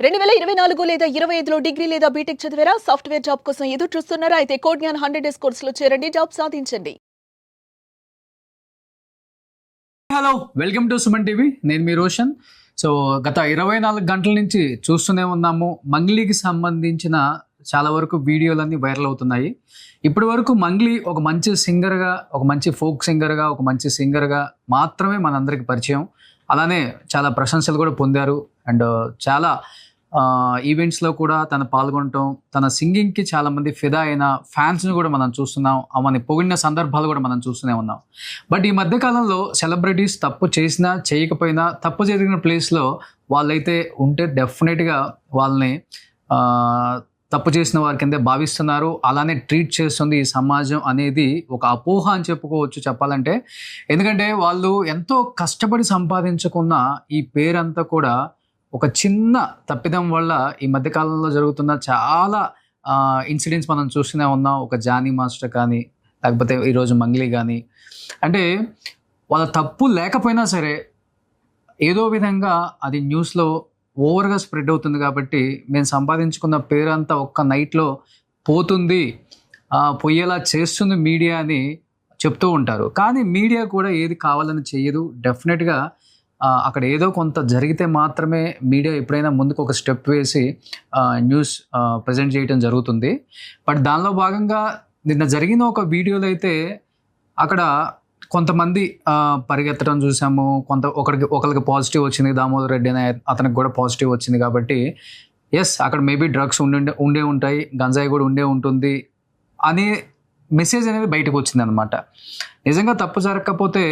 2024 లేదా 25లో డిగ్రీ లేదా బీటెక్ చదివారా? సాఫ్ట్‌వేర్ జాబ్ కోసం ఎదురు చూస్తున్నారా? అయితే కోడ్ జ్ఞాన్ 100 డేస్ కోర్సులో చేరండి, జాబ్ సాధించండి. Hello, welcome to Suman TV. నేను మీ రోషన్. సో గత 24 గంటల నుంచి చూస్తూనే ఉన్నాము. మంగ్లీకి సంబంధించిన చాలా వరకు వీడియోలన్నీ వైరల్ అవుతున్నాయి. ఇప్పటి వరకు మంగ్లీ ఒక మంచి సింగర్గా, ఒక మంచి ఫోక్ సింగర్గా, ఒక మంచి సింగర్గా మాత్రమే మనందరికి పరిచయం. అలానే చాలా ప్రశంసలు కూడా పొందారు. అండ్ చాలా ఈవెంట్స్లో కూడా తను పాల్గొనటం, తన సింగింగ్కి చాలామంది ఫిదా అయిన ఫ్యాన్స్ని కూడా మనం చూస్తున్నాం. ఆమెని పొగిడిన సందర్భాలు కూడా మనం చూస్తూనే ఉన్నాం. బట్ ఈ మధ్యకాలంలో సెలబ్రిటీస్ తప్పు చేసినా చేయకపోయినా, తప్పు జరిగిన ప్లేస్లో వాళ్ళైతే ఉంటే డెఫినెట్గా వాళ్ళని తప్పు చేసిన వారి కిందే భావిస్తున్నారు. అలానే ట్రీట్ చేస్తుంది ఈ సమాజం అనేది ఒక అపోహ అని చెప్పుకోవచ్చు చెప్పాలంటే. ఎందుకంటే వాళ్ళు ఎంతో కష్టపడి సంపాదించుకున్న ఈ పేరంతా కూడా ఒక చిన్న తప్పిదం వల్ల ఈ మధ్యకాలంలో జరుగుతున్న చాలా ఇన్సిడెంట్స్ మనం చూస్తూనే ఉన్నాం. ఒక జానీ మాస్టర్ కానీ, లేకపోతే ఈరోజు మంగ్లీ కానీ, అంటే వాళ్ళ తప్పు లేకపోయినా సరే ఏదో విధంగా అది న్యూస్లో ఓవర్గా స్ప్రెడ్ అవుతుంది. కాబట్టి మేము సంపాదించుకున్న పేరంతా ఒక్క నైట్లో పోతుంది, పోయేలా చేస్తుంది మీడియా అని చెప్తూ ఉంటారు. కానీ మీడియా కూడా ఏది కావాలని చెయ్యదు. డెఫినెట్గా అక్కడ ఏదో కొంత జరిగితే మాత్రమే మీడియా ఎప్పుడైనా ముందుకు ఒక స్టెప్ వేసి న్యూస్ ప్రజెంట్ చేయడం జరుగుతుంది. బట్ దానిలో భాగంగా నిన్న జరిగిన ఒక వీడియోలో అయితే అక్కడ కొంతమంది పరిగెత్తడం చూసాము. ఒకరికి పాజిటివ్ వచ్చింది, దామోదర్ రెడ్డి అనే అతనికి కూడా పాజిటివ్ వచ్చింది. కాబట్టి ఎస్, అక్కడ మేబీ డ్రగ్స్ ఉండే ఉంటాయి, గంజాయి కూడా ఉండే ఉంటుంది అనే మెసేజ్ అనేది బయటకు వచ్చింది అనమాట. నిజంగా తప్పు జరగకపోతే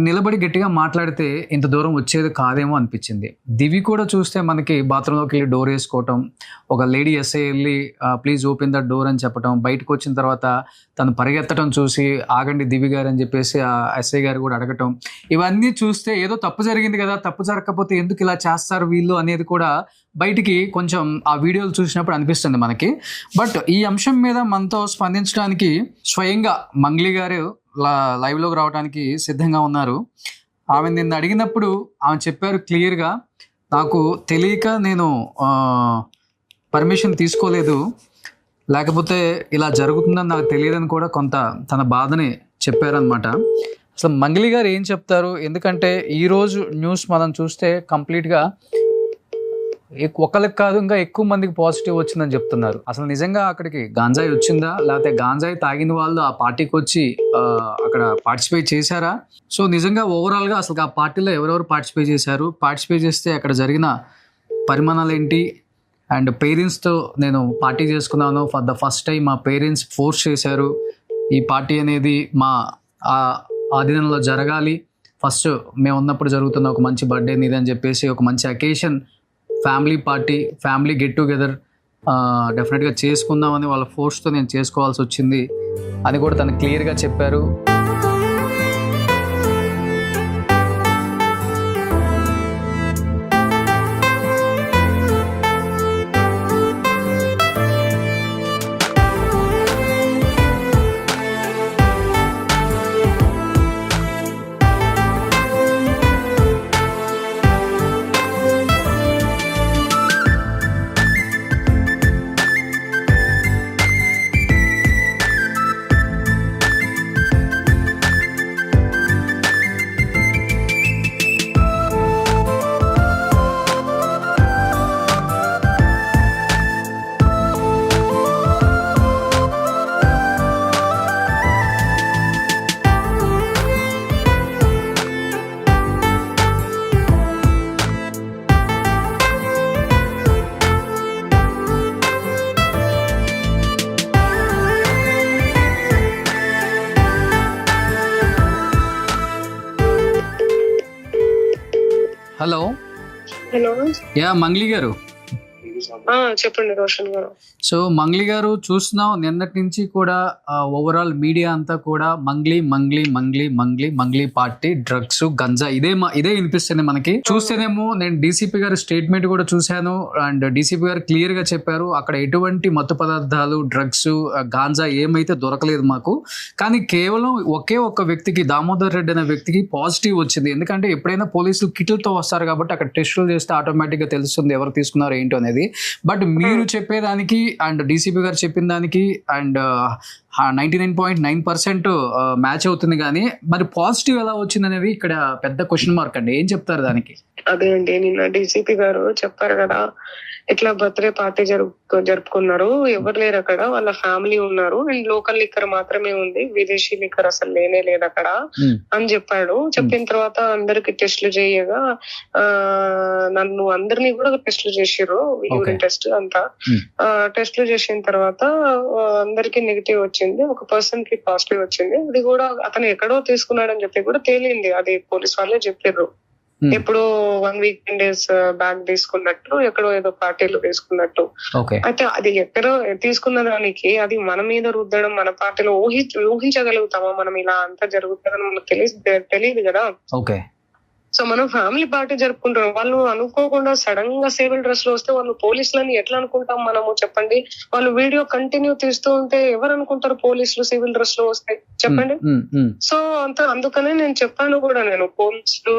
నిలబడి గట్టిగా మాట్లాడితే ఇంత దూరం వచ్చేది కాదేమో అనిపించింది. దివి కూడా చూస్తే మనకి బాత్రూంలోకి వెళ్ళి డోర్ వేసుకోవటం, ఒక లేడీ ఎస్ఐ వెళ్ళి ప్లీజ్ ఓపెన్ ద డోర్ అని చెప్పడం, బయటకు వచ్చిన తర్వాత తను పరిగెత్తడం చూసి ఆగండి దివి గారు అని చెప్పేసి ఆ ఎస్ఐ గారు కూడా అడగటం, ఇవన్నీ చూస్తే ఏదో తప్పు జరిగింది కదా, తప్పు జరగకపోతే ఎందుకు ఇలా చేస్తారు వీళ్ళు అనేది కూడా బయటికి కొంచెం ఆ వీడియోలు చూసినప్పుడు అనిపిస్తుంది మనకి. బట్ ఈ అంశం మీద మనతో స్పందించడానికి స్వయంగా మంగ్లీ గారు లైవ్లోకి రావడానికి సిద్ధంగా ఉన్నారు. ఆమె నిన్ను అడిగినప్పుడు ఆమె చెప్పారు క్లియర్గా, నాకు తెలియక నేను పర్మిషన్ తీసుకోలేదు, లేకపోతే ఇలా జరుగుతుందని నాకు తెలియదని కూడా కొంత తన బాధని చెప్పారనమాట. అసలు మంగ్లీ గారు ఏం చెప్తారు? ఎందుకంటే ఈరోజు న్యూస్ మనం చూస్తే కంప్లీట్గా ఒకరికి కాదు ఇంకా ఎక్కువ మందికి పాజిటివ్ వచ్చిందని చెప్తున్నారు. అసలు నిజంగా అక్కడికి గాంజాయి వచ్చిందా, లేకపోతే గాంజాయి తాగిన వాళ్ళు ఆ పార్టీకి వచ్చి అక్కడ పార్టిసిపేట్ చేశారా? సో నిజంగా ఓవరాల్గా అసలు ఆ పార్టీలో ఎవరెవరు పార్టిసిపేట్ చేశారు, పార్టిసిపేట్ చేస్తే అక్కడ జరిగిన పరిమాణాలు ఏంటి? అండ్ పేరెంట్స్తో నేను పార్టీ చేసుకున్నాను, ఫర్ ద ఫస్ట్ టైం మా పేరెంట్స్ ఫోర్స్ చేశారు ఈ పార్టీ అనేది మా ఆధీనంలో జరగాలి, ఫస్ట్ మేము ఉన్నప్పుడు జరుగుతున్న ఒక మంచి బర్త్డే ఇది అని చెప్పేసి ఒక మంచి occasion, family party, family get together డెఫినెట్గా చేసుకుందామని వాళ్ళ ఫోర్స్తో నేను చేసుకోవాల్సి వచ్చింది అని కూడా తను క్లియర్గా చెప్పారు. హలో. హలో. యా మంగ్లీ గారు, చెప్పండి రోషన్ గారు. సో మంగ్లీ గారు చూస్తున్నాం నిన్నటి నుంచి కూడా ఓవరాల్ మీడియా అంతా కూడా మంగ్లీ మంగ్లీ మంగ్లీ మంగ్లీ మంగ్లీ పార్టీ డ్రగ్స్ గంజా ఇదే వినిపిస్తుంది మనకి. చూస్తేనేమో నేను డీసీపీ గారి స్టేట్మెంట్ కూడా చూశాను అండ్ డీసీపీ గారు క్లియర్ గా చెప్పారు అక్కడ ఎటువంటి మత్తు పదార్థాలు డ్రగ్స్ గాంజా ఏమైతే దొరకలేదు మాకు. కానీ కేవలం ఒకే ఒక్క వ్యక్తికి దామోదర్ రెడ్డి అనే వ్యక్తికి పాజిటివ్ వచ్చింది. ఎందుకంటే ఎప్పుడైనా పోలీసులు కిట్లతో వస్తారు కాబట్టి అక్కడ టెస్టులు చేస్తే ఆటోమేటిక్ గా తెలుస్తుంది ఎవరు తీసుకున్నారు ఏంటో అనేది. బట్ మీరు చెప్పేదానికి అండ్ డీసీపీ గారు చెప్పిన దానికి అండ్ 99.9% మ్యాచ్ అవుతుంది. కానీ మరి పాజిటివ్ ఎలా వచ్చింది అనేది ఇక్కడ పెద్ద క్వశ్చన్ మార్క్ అండి. ఏం చెప్తారు దానికి? అదే అండి, నిన్న డీసీపీ గారు చెప్పారు కదా, ఇట్లా బర్త్డే పార్టీ జరుపుకున్నారు, ఎవరు లేరు అక్కడ, వాళ్ళ ఫ్యామిలీ ఉన్నారు అండ్ లోకల్ లిక్కర్ మాత్రమే ఉంది, విదేశీ లిక్కర్ అసలు లేనే లేదు అక్కడ అని చెప్పాడు. చెప్పిన తర్వాత అందరికి టెస్టులు చేయగా నన్ను అందరినీ కూడా టెస్టులు చేసిర్రు, యూరిన్ టెస్ట్ అంతా టెస్టులు చేసిన తర్వాత అందరికి నెగిటివ్ వచ్చింది, ఒక పర్సన్ కి పాజిటివ్ వచ్చింది. అది కూడా అతను ఎక్కడో తీసుకున్నాడని చెప్పి కూడా తేలింది, అది పోలీస్ వాళ్ళే చెప్పారు. ఎప్పుడో 1 week 10 days బ్యాక్ తీసుకున్నట్టు, ఎక్కడో ఏదో పార్టీలో తీసుకున్నట్టు. అయితే అది ఎక్కడో తీసుకున్న దానికి అది మన మీద రుద్దడం, మన పార్టీలో ఊహించగలుగుతామా మనం ఇలా అంతా జరుగుతుందని మనకు తెలియదు కదా. సో మనం ఫ్యామిలీ పార్టీ జరుపుకుంటాం, వాళ్ళు అనుకోకుండా సడన్ గా సివిల్ డ్రెస్ లో వస్తే వాళ్ళు పోలీసులని ఎట్లా అనుకుంటాం మనము చెప్పండి? వాళ్ళు వీడియో కంటిన్యూ తీస్తూ ఉంటే ఎవరు అనుకుంటారు పోలీసులు సివిల్ డ్రెస్ లో వస్తే చెప్పండి? సో అందుకనే నేను చెప్పాను కూడా, నేను పోలీసులు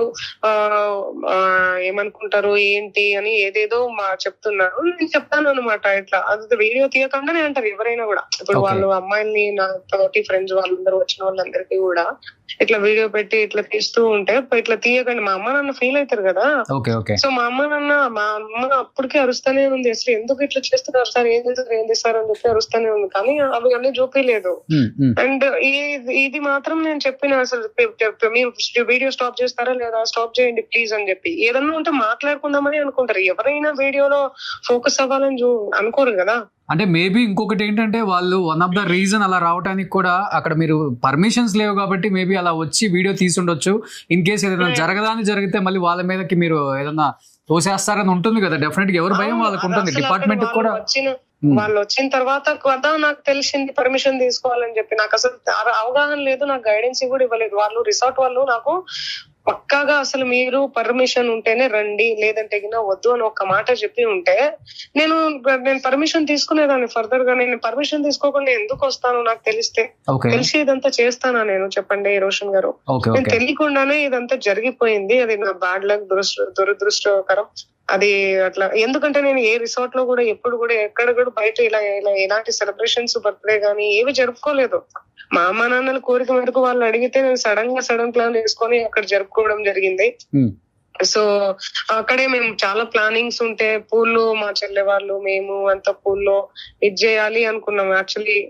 ఏమనుకుంటారు ఏంటి అని ఏదేదో చెప్తున్నారు. నేను చెప్తాను అనమాట, ఇట్లా అది వీడియో తీయకుండానే అంటారు ఎవరైనా కూడా. ఇప్పుడు వాళ్ళు అమ్మాయిల్ని నా తోటి ఫ్రెండ్స్ వాళ్ళందరూ వచ్చిన వాళ్ళందరికీ కూడా ఇట్లా వీడియో పెట్టి ఇట్లా తీస్తూ ఉంటే ఇట్లా తీయకండి, మా అమ్మ నాన్న ఫీల్ అవుతారు కదా. సో మా అమ్మ అప్పటికే అరుస్తానే ఉంది, అసలు ఎందుకు ఇట్లా చేస్తున్నారు సార్, ఏం చేస్తారు అని చెప్పి అరుస్తానే ఉంది. కానీ అవి అన్ని చూపించలేదు. అండ్ ఇది మాత్రం నేను చెప్పిన, అసలు మీరు వీడియో స్టాప్ చేస్తారా లేదా, స్టాప్ చేయండి ప్లీజ్ అని చెప్పి. ఏదన్నా ఉంటే మాట్లాడుకుందామని అనుకుంటారు, ఎవరైనా వీడియోలో ఫోకస్ అవ్వాలని అనుకోరు కదా. అంటే మేబీ ఇంకొకటి ఏంటంటే వాళ్ళు వన్ ఆఫ్ ద రీజన్ అలా రావడానికి కూడా అక్కడ మీరు పర్మిషన్స్ లేవు కాబట్టి మేబీ అలా వచ్చి వీడియో తీసుండొచ్చు. ఇన్ కేసు ఏదైనా జరగదాని జరిగితే మళ్ళీ వాళ్ళ మీదకి మీరు ఏదన్నా తోసేస్తారని ఉంటుంది కదా. డెఫినెట్ గా ఎవరు భయం వాళ్ళకు ఉంటుంది, డిపార్ట్మెంట్ కూడా. వాళ్ళు వచ్చిన తర్వాత కదా నాకు తెలిసింది పర్మిషన్ తీసుకోవాలని చెప్పి. నాకు అసలు అవగాహన లేదు, నాకు గైడెన్స్ కూడా ఇవ్వలేదు. వాళ్ళు రిసార్ట్ వాళ్ళు నాకు పక్కాగా అసలు మీరు పర్మిషన్ ఉంటేనే రండి, లేదంటే వద్దు అని ఒక మాట చెప్పి ఉంటే నేను పర్మిషన్ తీసుకునేదాన్ని. ఫర్దర్ గా నేను పర్మిషన్ తీసుకోకుండా ఎందుకు వస్తాను, నాకు తెలిసి ఇదంతా చేస్తానా నేను చెప్పండి రోషన్ గారు? నేను తెలియకుండానే ఇదంతా జరిగిపోయింది. అది నా బ్యాడ్ లక్, దురదృష్టకరం అది అట్లా. ఎందుకంటే నేను ఏ రిసార్ట్ లో కూడా ఎప్పుడు కూడా ఎక్కడ కూడా బయట ఇలా ఎలాంటి సెలబ్రేషన్స్ బర్త్డే గానీ ఏవి జరుపుకోలేదు. మా అమ్మ నాన్నల కోరిక మేరకు వాళ్ళు అడిగితే నేను సడన్ ప్లాన్ వేసుకొని అక్కడ జరుపుకోవడం జరిగింది. సో అక్కడే మేము చాలా ప్లానింగ్స్ ఉంటే పూల్లో మా చెల్లె వాళ్ళు మేము అంత పూల్లో ఇది చేయాలి అనుకున్నాం. యాక్చువల్లీ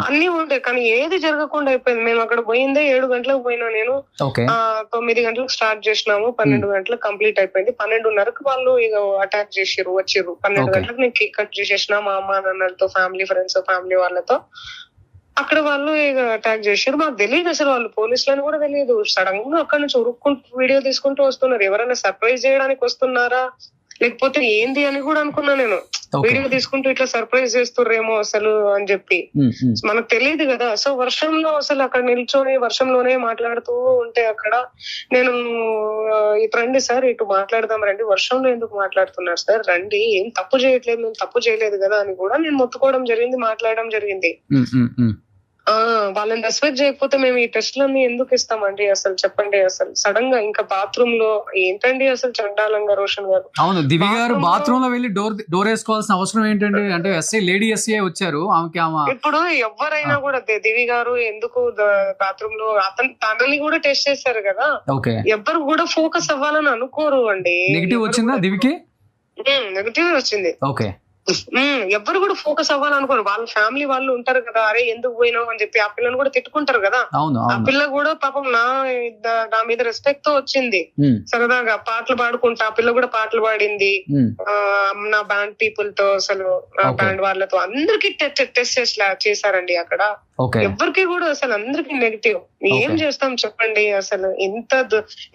అన్ని ఉంటాయి కానీ ఏది జరగకుండా అయిపోయింది. మేము అక్కడ పోయిందే 7 గంటలకు పోయినా నేను, 9 గంటలకు స్టార్ట్ చేసినాము, 12 గంటలకు కంప్లీట్ అయిపోయింది. 12:30కు వాళ్ళు ఇక అటాక్ వచ్చిర్రు. 12 గంటలకు నేను కేక్ కట్ చేసేసిన మా అమ్మ నాన్నలతో, ఫ్యామిలీ ఫ్రెండ్స్, ఫ్యామిలీ వాళ్ళతో. అక్కడ వాళ్ళు ఇక అటాక్ చేసారు. మాకు తెలియదు అసలు వాళ్ళు పోలీసులని కూడా తెలియదు. సడన్ గా అక్కడ నుంచి ఉరుక్కుంటూ వీడియో తీసుకుంటూ వస్తున్నారు. ఎవరైనా సర్ప్రైజ్ చేయడానికి వస్తున్నారా లేకపోతే ఏంది అని కూడా అనుకున్నా నేను. వీడియో తీసుకుంటూ ఇట్లా సర్ప్రైజ్ చేస్తుర్రేమో అసలు అని చెప్పి మనకు తెలియదు కదా. సో వర్షంలో అసలు అక్కడ నిల్చొని వర్షంలోనే మాట్లాడుతూ ఉంటే అక్కడ నేను ఇటు రండి సార్, ఇటు మాట్లాడదాం రండి, వర్షంలో ఎందుకు మాట్లాడుతున్నారు సార్, రండి, ఏం తప్పు చేయట్లేదు, మేము తప్పు చేయలేదు కదా అని కూడా నేను మొత్తుకోవడం జరిగింది, మాట్లాడడం జరిగింది. వాళ్ళని రెస్పెక్ట్ చేయకపోతే మేము ఈ టెస్ట్లన్నీ ఎందుకు ఇస్తామండి అసలు చెప్పండి? అసలు సడన్ గా ఇంకా బాత్రూమ్ లో ఏంటండి అసలు చండాలంగా రోషన్ గారు. అవును, దివి గారు బాత్రూమ్ లో వెళ్ళి డోర్ వేసుకోవాల్సిన అవసరం ఏంటండి? అంటే లేడీ ఎస్ఐ వచ్చారు ఇప్పుడు ఎవరైనా కూడా దివి గారు ఎందుకు బాత్రూమ్ లో తనని కూడా టెస్ట్ చేశారు కదా. ఎవరు కూడా ఫోకస్ అవ్వాలని అనుకోరు అండి. నెగిటివ్ వచ్చిందా దివికి? నెగిటివ్ వచ్చింది. ఎవరు కూడా ఫోకస్ అవ్వాలనుకోరు. వాళ్ళ ఫ్యామిలీ వాళ్ళు ఉంటారు కదా, అరే ఎందుకు పోయినావు అని చెప్పి ఆ పిల్లని కూడా తిట్టుకుంటారు కదా. ఆ పిల్ల కూడా పాపం నా మీద రెస్పెక్ట్ తో వచ్చింది, సరదాగా పాటలు పాడుకుంటా. ఆ పిల్ల కూడా పాటలు పాడింది నా బ్యాండ్ పీపుల్ తో, అసలు బ్యాండ్ వాళ్ళతో అందరికి టెస్ట్ చేశారండి అక్కడ. ఎవరికి కూడా అసలు అందరికి నెగిటివ్. ఏం చేస్తాం చెప్పండి, అసలు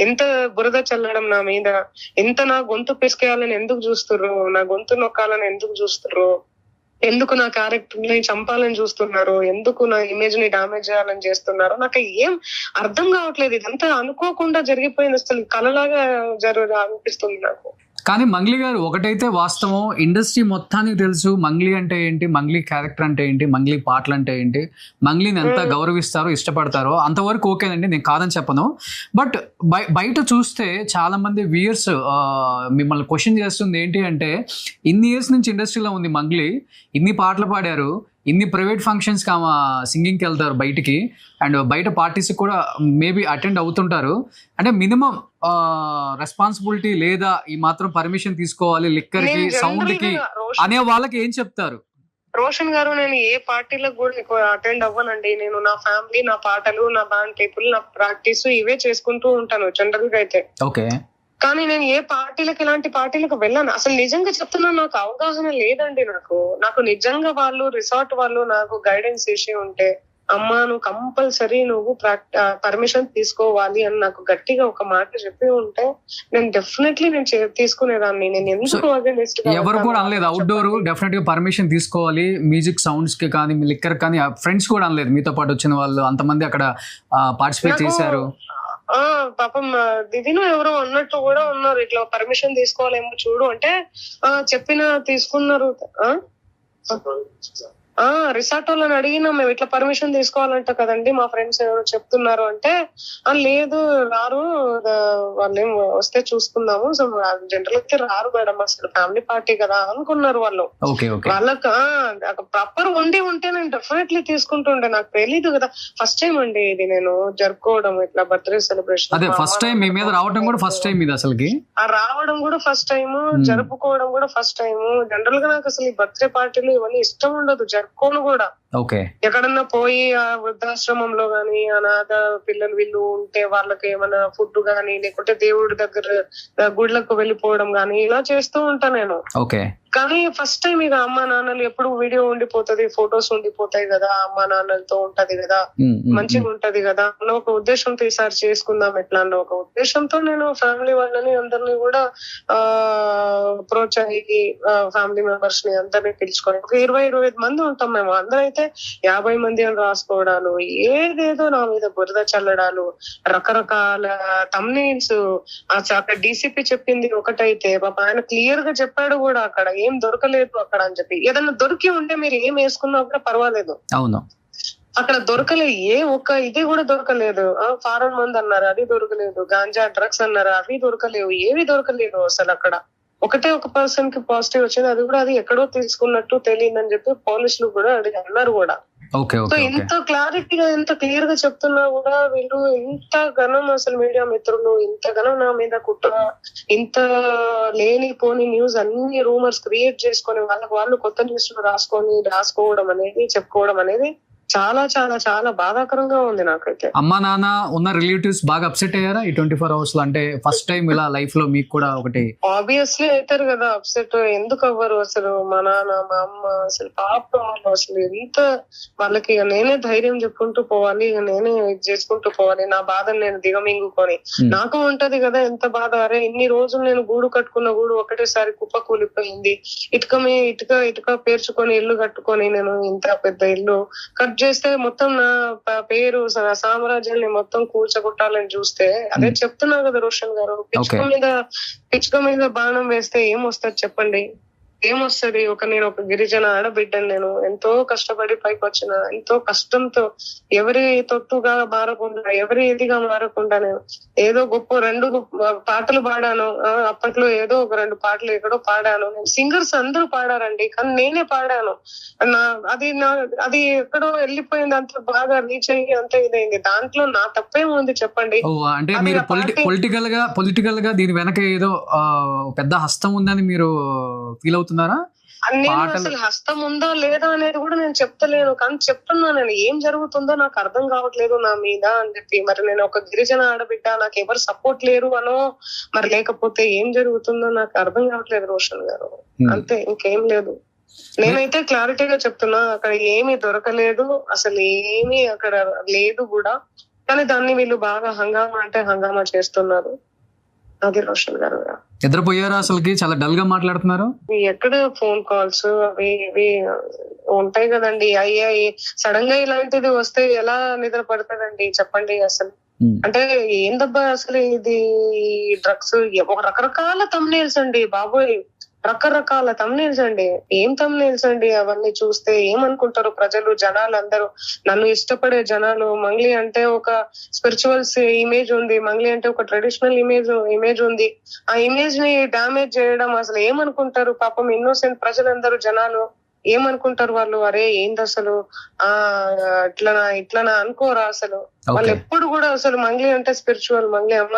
ఎంత బురద చల్లడం నా మీద, ఎంత నా గొంతు పిసికేయాలని ఎందుకు చూస్తుర్రు, నా గొంతు నొక్కాలని ఎందుకు చూస్తుర్రు, ఎందుకు నా క్యారెక్టర్ ని చంపాలని చూస్తున్నారు, ఎందుకు నా ఇమేజ్ ని డామేజ్ చేయాలని చేస్తున్నారు, నాకు ఏం అర్థం కావట్లేదు. ఇదంతా అనుకోకుండా జరిగిపోయింది, అసలు కలలాగా అనిపిస్తుంది నాకు. కానీ మంగ్లీ గారు ఒకటైతే వాస్తవం, ఇండస్ట్రీ మొత్తానికి తెలుసు మంగ్లీ అంటే ఏంటి, మంగ్లీ క్యారెక్టర్ అంటే ఏంటి, మంగ్లీ పాటలు అంటే ఏంటి, మంగ్లీని ఎంత గౌరవిస్తారో ఇష్టపడతారో అంతవరకు ఓకేనండి, నేను కాదని చెప్పను. బట్ బయట చూస్తే చాలా మంది వ్యూయర్స్ మిమ్మల్ని క్వశ్చన్ చేస్తుంది ఏంటి అంటే, ఇన్ని ఇయర్స్ నుంచి ఇండస్ట్రీలో ఉంది మంగ్లీ, ఇన్ని పాటలు పాడారు, ఇన్ని ప్రైవేట్ ఫంక్షన్స్ సింగింగ్కి వెళ్తారు బయటికి, అండ్ బయట పార్టీస్కి కూడా మేబీ అటెండ్ అవుతుంటారు, అంటే మినిమం రెస్పాన్సిబిలిటీ లేదా, ఈ మాత్రం పర్మిషన్ తీసుకోవాలి లిక్కర్ కి సౌండ్ కి అనే వాళ్ళకి ఏం చెప్తారు? రోషన్ గారు, నేను ఏ పార్టీలకు కూడా ఎక్కువ అటెండ్ అవ్వనండి. నేను నా ఫ్యామిలీ, నా పాటలు, నా బ్యాండ్ పీపుల్, నా ప్రాక్టీస్ ఇవే చేసుకుంటూ ఉంటాను జనరల్ గా అయితే. ఓకే. కానీ నేను ఏ పార్టీలకు, ఇలాంటి పార్టీలకు వెళ్ళాను. అసలు నిజంగా చెప్తున్నా, నాకు అవగాహన లేదండి. నాకు నిజంగా వాళ్ళు రిసార్ట్ వాళ్ళు నాకు గైడెన్స్ చేసి ఉంటే, అమ్మా నువ్వు కంపల్సరీ నువ్వు పర్మిషన్ తీసుకోవాలి అని నాకు గట్టిగా ఒక మాట చెప్పి ఉంటే నేను డెఫినెట్లీ తీసుకునేదాన్ని. నేను ఎందుకు ఎవరు కూడా అనలేదు అవుట్డోర్ డెఫినెట్ గా పర్మిషన్ తీసుకోవాలి, మ్యూజిక్ సౌండ్స్ కి కానీ లిక్కర్ కానీ, ఫ్రెండ్స్ కూడా అనలేదు మీతో పాటు వచ్చిన వాళ్ళు అంతమంది అక్కడ పార్టిసిపేట్ చేశారు? పాపం దిదిను ఎవరో అన్నట్టు కూడా ఉన్నారు, ఇట్లా పర్మిషన్ తీసుకోవాలేమో చూడు అంటే తీసుకున్నారు. రిసార్ట్ వాళ్ళని అడిగినా, మేము ఇట్లా పర్మిషన్ తీసుకోవాలంట కదండి మా ఫ్రెండ్స్ ఎవరో చెప్తున్నారు అంటే, లేదు రారు, వాళ్ళేం వస్తే చూసుకుందాము, సో జనరల్ అయితే రారు మేడం, అసలు ఫ్యామిలీ పార్టీ కదా అనుకున్నారు వాళ్ళు. వాళ్ళకి ప్రాపర్ ఉంటే నేను డెఫినెట్లీ తీసుకుంటుండే. నాకు తెలీదు కదా, ఫస్ట్ టైం అండి ఇది నేను జరుపుకోవడం, ఇట్లా బర్త్డే సెలబ్రేషన్ రావడం కూడా ఫస్ట్ టైం, జరుపుకోవడం కూడా ఫస్ట్ టైం. జనరల్ గా నాకు అసలు ఈ బర్త్డే పార్టీలు ఇవన్నీ ఇష్టం ఉండదు, జరుపుకోను కూడా. ఎక్కడన్నా పోయి ఆ వృద్ధాశ్రమంలో గాని, అనాథ పిల్లలు వీళ్ళు ఉంటే వాళ్ళకి ఏమైనా ఫుడ్ గానీ, లేకుంటే దేవుడి దగ్గర గుడ్లకు వెళ్ళిపోవడం గానీ ఇలా చేస్తూ ఉంటా నేను. కానీ ఫస్ట్ టైం ఇక అమ్మా నాన్నలు ఎప్పుడు వీడియో ఉండిపోతుంది, ఫొటోస్ ఉండిపోతాయి కదా, అమ్మా నాన్నలతో ఉంటది కదా, మంచిగా ఉంటది కదా అన్న ఒక ఉద్దేశంతో ఈసారి చేసుకుందాం ఎట్లా అన్న ఒక ఉద్దేశంతో నేను ఫ్యామిలీ వాళ్ళని అందరినీ కూడా అప్రోచ్ అయ్యి, ఫ్యామిలీ మెంబర్స్ ని అందరినీ పిలుచుకొని ఒక 20-25 మంది ఉంటాం మేము. అందరూ అయితే 50 మంది అని రాసుకోవడాలు, ఏదేదో నా మీద బురద చల్లడాలు, రకరకాల థంబ్నెయిల్స్. అక్కడ డీసీపీ చెప్పింది ఒకటైతే ఆయన క్లియర్ గా చెప్పాడు కూడా, అక్కడ ఏం దొరకలేదు అక్కడ అని చెప్పి. ఏదన్నా దొరికి ఉంటే మీరు ఏం వేసుకున్నా కూడా పర్వాలేదు, అవును అక్కడ దొరకలేదు. ఇది కూడా దొరకలేదు. ఫారెన్ మంది అన్నారు, అది దొరకలేదు. గాంజా డ్రగ్స్ అన్నారు, అవి దొరకలేవు. ఏవి దొరకలేదు అసలు. అక్కడ ఒక పర్సన్ కి పాజిటివ్ వచ్చింది, అది కూడా అది ఎక్కడో తీసుకున్నట్టు తెలియదని చెప్పి పోలీసులు కూడా అన్నారు కూడా. సో ఇంత క్లారిటీగా, ఎంత క్లియర్ గా చెప్తున్నా కూడా వీళ్ళు ఇంత ఘనం, అసలు మీడియా మిత్రులు ఇంత ఘనం నా మీద కుట్ర, ఇంత లేనిపోని న్యూస్, అన్ని రూమర్స్ క్రియేట్ చేసుకొని వాళ్ళు కొత్త న్యూస్ రాసుకోవడం అనేది, చెప్పుకోవడం అనేది చాలా చాలా చాలా బాధాకరంగా ఉంది నాకైతే. అమ్మా నాన్న ఉన్న రిలేటివ్స్ బాగా అప్సెట్ అయ్యారా ఈ 24 hours లో? అంటే ఫస్ట్ టైం ఇలా లైఫ్ లో మీకు కూడా ఒకటి ఆబ్వియస్లీ అవుతారు కదా అప్సెట్. ఎందుకు అవ్వరు అసలు? మా నాన్న, మా అమ్మ అసలు పాపం అసలు ఎంత వాళ్ళకి నేనే ధైర్యం చెప్పుకుంటూ పోవాలి, నేనే ఇది చేసుకుంటూ పోవాలి. నా బాధను నేను దిగమింగుకొని, నాకు ఉంటది కదా ఎంత బాధ. అరే ఇన్ని రోజులు నేను గూడు కట్టుకున్న గూడు ఒకటేసారి కుప్ప కూలిపోయింది. ఇటుక పేర్చుకొని ఇల్లు కట్టుకొని నేను ఇంత పెద్ద ఇల్లు కట్ చేస్తే మొత్తం నా పేరు, నా సామ్రాజ్యాన్ని మొత్తం కూల్చగొట్టాలని చూస్తే, అదే చెప్తున్నా కదా రోషన్ గారు, పిచ్చుక మీద బాణం వేస్తే ఏమొస్తుంది చెప్పండి? ఏమొస్తుంది? నేను ఒక గిరిజన ఆడబిడ్డను, నేను ఎంతో కష్టపడి పైకి వచ్చిన, ఎంతో కష్టంతో, ఎవరి తొట్టుగా మారకుండా, ఎవరి ఇదిగా మారకుండా నేను ఏదో గొప్ప 2 పాటలు పాడాను. అప్పట్లో ఏదో ఒక 2 పాటలు ఎక్కడో పాడాను. సింగర్స్ అందరూ పాడారండి, కానీ నేనే పాడాను. అది ఎక్కడో వెళ్ళిపోయింది, అంత బాగా రీచ్ అయ్యి అంత ఇదైంది. దాంట్లో నా తప్పేముంది చెప్పండి? అంటే మీరు పొలిటికల్ గా దీని వెనక ఏదో పెద్ద హస్తం ఉందని మీరు ఫీల్ అవుతున్నారా? నేను పాటలు అసలు హస్తం ఉందా లేదా అనేది కూడా నేను చెప్తలేను, కానీ చెప్తున్నాను నేను ఏం జరుగుతుందో నాకు అర్థం కావట్లేదు నా మీద అని చెప్పి. మరి నేను ఒక గిరిజన ఆడబిడ్డ, నాకు ఎవరు సపోర్ట్ లేరు అనో, మరి లేకపోతే ఏం జరుగుతుందో నాకు అర్థం కావట్లేదు రోషన్ గారు. అంతే, ఇంకేం లేదు. నేనైతే క్లారిటీగా చెప్తున్నా, అక్కడ ఏమీ దొరకలేదు, అసలు ఏమీ అక్కడ లేదు కూడా. కానీ దాన్ని వీళ్ళు బాగా హంగామా అంటే హంగామా చేస్తున్నారు. అది రోషన్ గారు. నిద్రపోయారా అసలుకి? చాలా డల్ గా మాట్లాడుతున్నారు. ఎక్కడ ఫోన్ కాల్స్ అవి ఇవి ఉంటాయి కదండి. అయ్యా సడన్ గా ఇలాంటిది వస్తే ఎలా నిద్ర పడతాడండి చెప్పండి అసలు. అంటే ఏందబ్బా అసలు ఇది డ్రగ్స్, ఒక రకరకాల తమ్నేల్స్ అండి బాబోయ్, రకరకాల తమ్నేల్స్ అండి. ఏం తమ్నేల్స్ అండి అవన్నీ చూస్తే? ఏమనుకుంటారు ప్రజలు, జనాలు అందరూ, నన్ను ఇష్టపడే జనాలు. మంగ్లీ అంటే ఒక స్పిరిచువల్స్ ఇమేజ్ ఉంది, మంగ్లీ అంటే ఒక ట్రెడిషనల్ ఇమేజ్ ఉంది. ఆ ఇమేజ్ ని డామేజ్ చేయడం అసలు ఏమనుకుంటారు? పాపం ఇన్నోసెంట్ ప్రజలందరూ, జనాలు ఏమనుకుంటారు వాళ్ళు? అరే ఏంది అసలు ఇట్లనా అనుకోరా అసలు వాళ్ళు ఎప్పుడు కూడా. అసలు మంగ్లీ అంటే స్పిరిచువల్, మంగ్లీ అమ్మ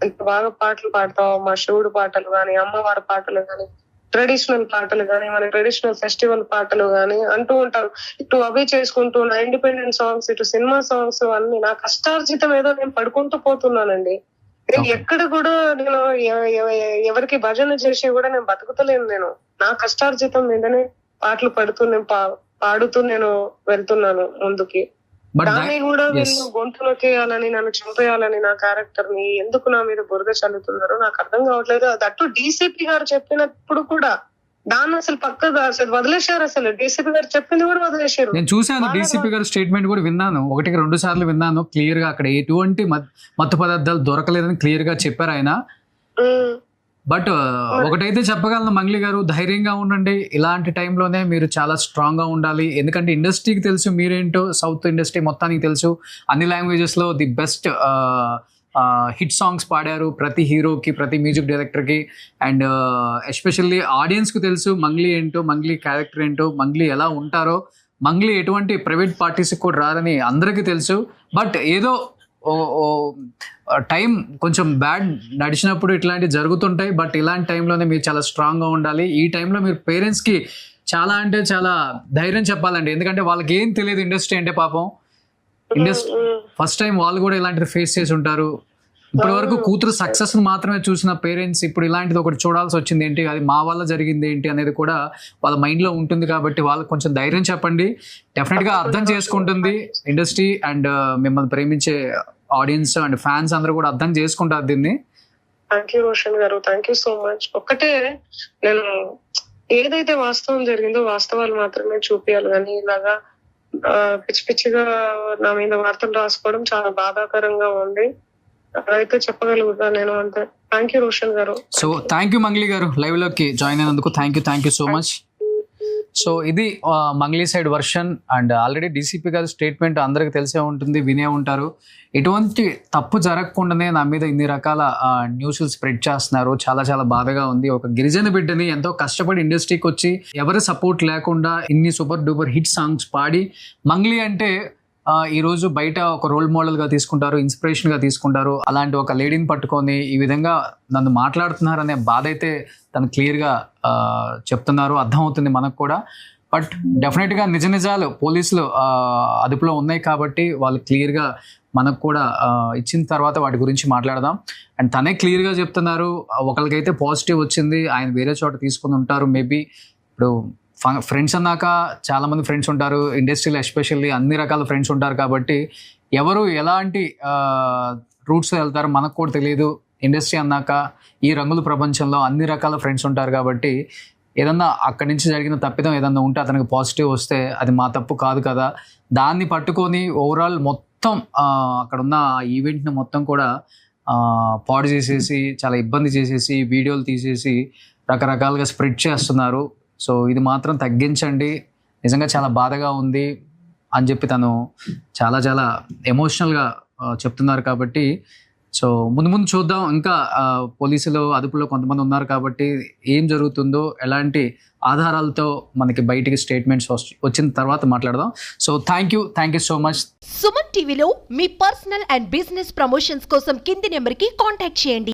ఎంత బాగా పాటలు పాడతావు, మా శివుడు పాటలు గాని, అమ్మవారి పాటలు గాని, ట్రెడిషనల్ పాటలు గాని, మన ట్రెడిషనల్ ఫెస్టివల్ పాటలు గాని అంటూ ఉంటారు. ఇటు అవి చేసుకుంటూ నా ఇండిపెండెంట్ సాంగ్స్, ఇటు సినిమా సాంగ్స్ అన్ని నా కష్టార్జితం ఏదో నేను పడుకుంటూ పోతున్నానండి. నేను ఎక్కడ కూడా నేను ఎవరికి భజన చేసి కూడా నేను బతుకుతలేను. నేను నా కష్టార్జితం మీదనే పాటలు పడుతూ నేను పాడుతూ నేను వెళ్తున్నాను ముందుకి. దాన్ని కూడా వీళ్ళు గొంతు నొక్కేయాలని, నన్ను చంపేయాలని, నా క్యారెక్టర్ ని ఎందుకు నా మీద బురద చల్లుతున్నారో నాకు అర్థం కావట్లేదు. దట్టు డీసీపీ గారు చెప్పినప్పుడు కూడా దాన్ని అసలు పక్కగా అసలు వదిలేశారు. అసలు డీసీపీ గారు చెప్పింది కూడా వదిలేశారు. నేను చూశాను, డీసీపీ గారు స్టేట్మెంట్ కూడా విన్నాను, 1-2 సార్లు విన్నాను. క్లియర్ గా అక్కడ ఎటువంటి మత్తు పదార్థాలు దొరకలేదని క్లియర్ గా చెప్పారు ఆయన. బట్ ఒకటైతే చెప్పగలను మంగ్లీ గారు, ధైర్యంగా ఉండండి. ఇలాంటి టైంలోనే మీరు చాలా స్ట్రాంగ్ గా ఉండాలి. ఎందుకంటే ఇండస్ట్రీకి తెలుసు మీరేంటో, సౌత్ ఇండస్ట్రీ మొత్తానికి తెలుసు. అన్ని లాంగ్వేజెస్ లో ది బెస్ట్ హిట్ సాంగ్స్ పాడారు ప్రతి హీరోకి, ప్రతి మ్యూజిక్ డైరెక్టర్కి. అండ్ ఎస్పెషల్లీ ఆడియన్స్కి తెలుసు మంగ్లీ ఏంటో, మంగ్లీ క్యారెక్టర్ ఏంటో, మంగ్లీ ఎలా ఉంటారో. మంగ్లీ ఎటువంటి ప్రైవేట్ పార్టీస్కి కూడా రారని అందరికీ తెలుసు. బట్ ఏదో టైం కొంచెం బ్యాడ్ నడిచినప్పుడు ఇట్లాంటివి జరుగుతుంటాయి. బట్ ఇలాంటి టైంలోనే మీరు చాలా స్ట్రాంగ్గా ఉండాలి. ఈ టైంలో మీరు పేరెంట్స్కి చాలా అంటే చాలా ధైర్యం చెప్పాలండి. ఎందుకంటే వాళ్ళకి ఏం తెలియదు ఇండస్ట్రీ అంటే. పాపం ఇండస్ట్రీ ఫస్ట్ టైం వాళ్ళు కూడా ఇలాంటిది ఫేస్ చేసి ఉంటారు. ఇప్పటి వరకు కూతురు సక్సెస్ మాత్రమే చూసిన పేరెంట్స్ ఇప్పుడు ఇలాంటిది ఒకటి చూడాల్సి వచ్చింది ఏంటి, అది మా వల్ల జరిగింది ఏంటి అనేది కూడా వాళ్ళ మైండ్లో ఉంటుంది. కాబట్టి వాళ్ళకి కొంచెం ధైర్యం చెప్పండి. డెఫినెట్గా అర్థం చేసుకుంటుంది ఇండస్ట్రీ. అండ్ మిమ్మల్ని ప్రేమించే ఆడియన్స్ అండ్ ఫ్యాన్స్ అందరూ కూడా అర్థం చేసుకుంటారు దీన్ని. థ్యాంక్ యూ రోషన్ గారు, థ్యాంక్ యూ సో మచ్. ఒక్కటే, నేను ఏదైతే వాస్తవం జరిగిందో వాస్తవాలు మాత్రమే చూపించాలి, కానీ ఇలాగా పిచ్చి పిచ్చిగా నా మీద వార్తలు రాసుకోవడం చాలా బాధాకరంగా ఉంది. అదైతే చెప్పగలుగుతా నేను. అంతే. థ్యాంక్ యూ రోషన్ గారు. సో థ్యాంక్ యూ మంగ్లీ గారు, లైవ్ లోకి జాయిన్ అయినందుకు thank you so much. So ఇది Mangli side version. And already DCP గారి స్టేట్మెంట్ అందరికి తెలిసే ఉంటుంది, వినే ఉంటారు. ఎటువంటి తప్పు జరగకుండానే నా మీద ఇన్ని రకాల న్యూస్లు స్ప్రెడ్ చేస్తున్నారు. చాలా చాలా బాధగా ఉంది. ఒక గిరిజన బిడ్డని ఎంతో కష్టపడి ఇండస్ట్రీకి వచ్చి ఎవరి సపోర్ట్ లేకుండా ఇన్ని సూపర్ డూపర్ హిట్ సాంగ్స్ పాడి, మంగ్లీ అంటే ఈరోజు బయట ఒక రోల్ మోడల్గా తీసుకుంటారు, ఇన్స్పిరేషన్గా తీసుకుంటారు. అలాంటి ఒక లేడీని పట్టుకొని ఈ విధంగా నన్ను మాట్లాడుతున్నారు అనే బాధ అయితే తను క్లియర్గా చెప్తున్నారు, అర్థమవుతుంది మనకు కూడా. బట్ డెఫినెట్గా నిజాలు పోలీసులు అదుపులో ఉన్నాయి కాబట్టి వాళ్ళు క్లియర్గా మనకు కూడా ఇచ్చిన తర్వాత వాటి గురించి మాట్లాడదాం. అండ్ తనే క్లియర్గా చెప్తున్నారు, ఒకరికైతే పాజిటివ్ వచ్చింది, ఆయన వేరే చోట తీసుకుని ఉంటారు. మేబీ ఇప్పుడు ఫ్రెండ్స్ అన్నాక చాలామంది ఫ్రెండ్స్ ఉంటారు ఇండస్ట్రీలో, ఎస్పెషల్లీ అన్ని రకాల ఫ్రెండ్స్ ఉంటారు. కాబట్టి ఎవరు ఎలాంటి రూట్స్లో వెళ్తారో మనకు కూడా తెలియదు. ఇండస్ట్రీ అన్నాక ఈ రంగుల ప్రపంచంలో అన్ని రకాల ఫ్రెండ్స్ ఉంటారు. కాబట్టి ఏదన్నా అక్కడి నుంచి జరిగిన తప్పిదం ఏదన్నా ఉంటే అతనికి పాజిటివ్ వస్తే అది మా తప్పు కాదు కదా, దాన్ని పట్టుకొని ఓవరాల్ మొత్తం అక్కడున్న ఈవెంట్ని మొత్తం కూడా పాడు చేసేసి, చాలా ఇబ్బంది చేసేసి, వీడియోలు తీసేసి రకరకాలుగా స్ప్రెడ్ చేస్తున్నారు. సో ఇది మాత్రం తగ్గించండి, నిజంగా చాలా బాధగా ఉంది అని చెప్పి తను చాలా చాలా ఎమోషనల్గా చెప్తున్నారు. కాబట్టి సో ముందు చూద్దాం. ఇంకా పోలీసులు అదుపులో కొంతమంది ఉన్నారు కాబట్టి ఏం జరుగుతుందో, ఎలాంటి ఆధారాలతో మనకి బయటికి స్టేట్మెంట్స్ వచ్చిన తర్వాత మాట్లాడదాం. So thank you so much. Suman టీవీలో మీ పర్సనల్ అండ్ బిజినెస్ ప్రమోషన్స్ కోసం కింది నెంబర్కి కాంటాక్ట్ చేయండి.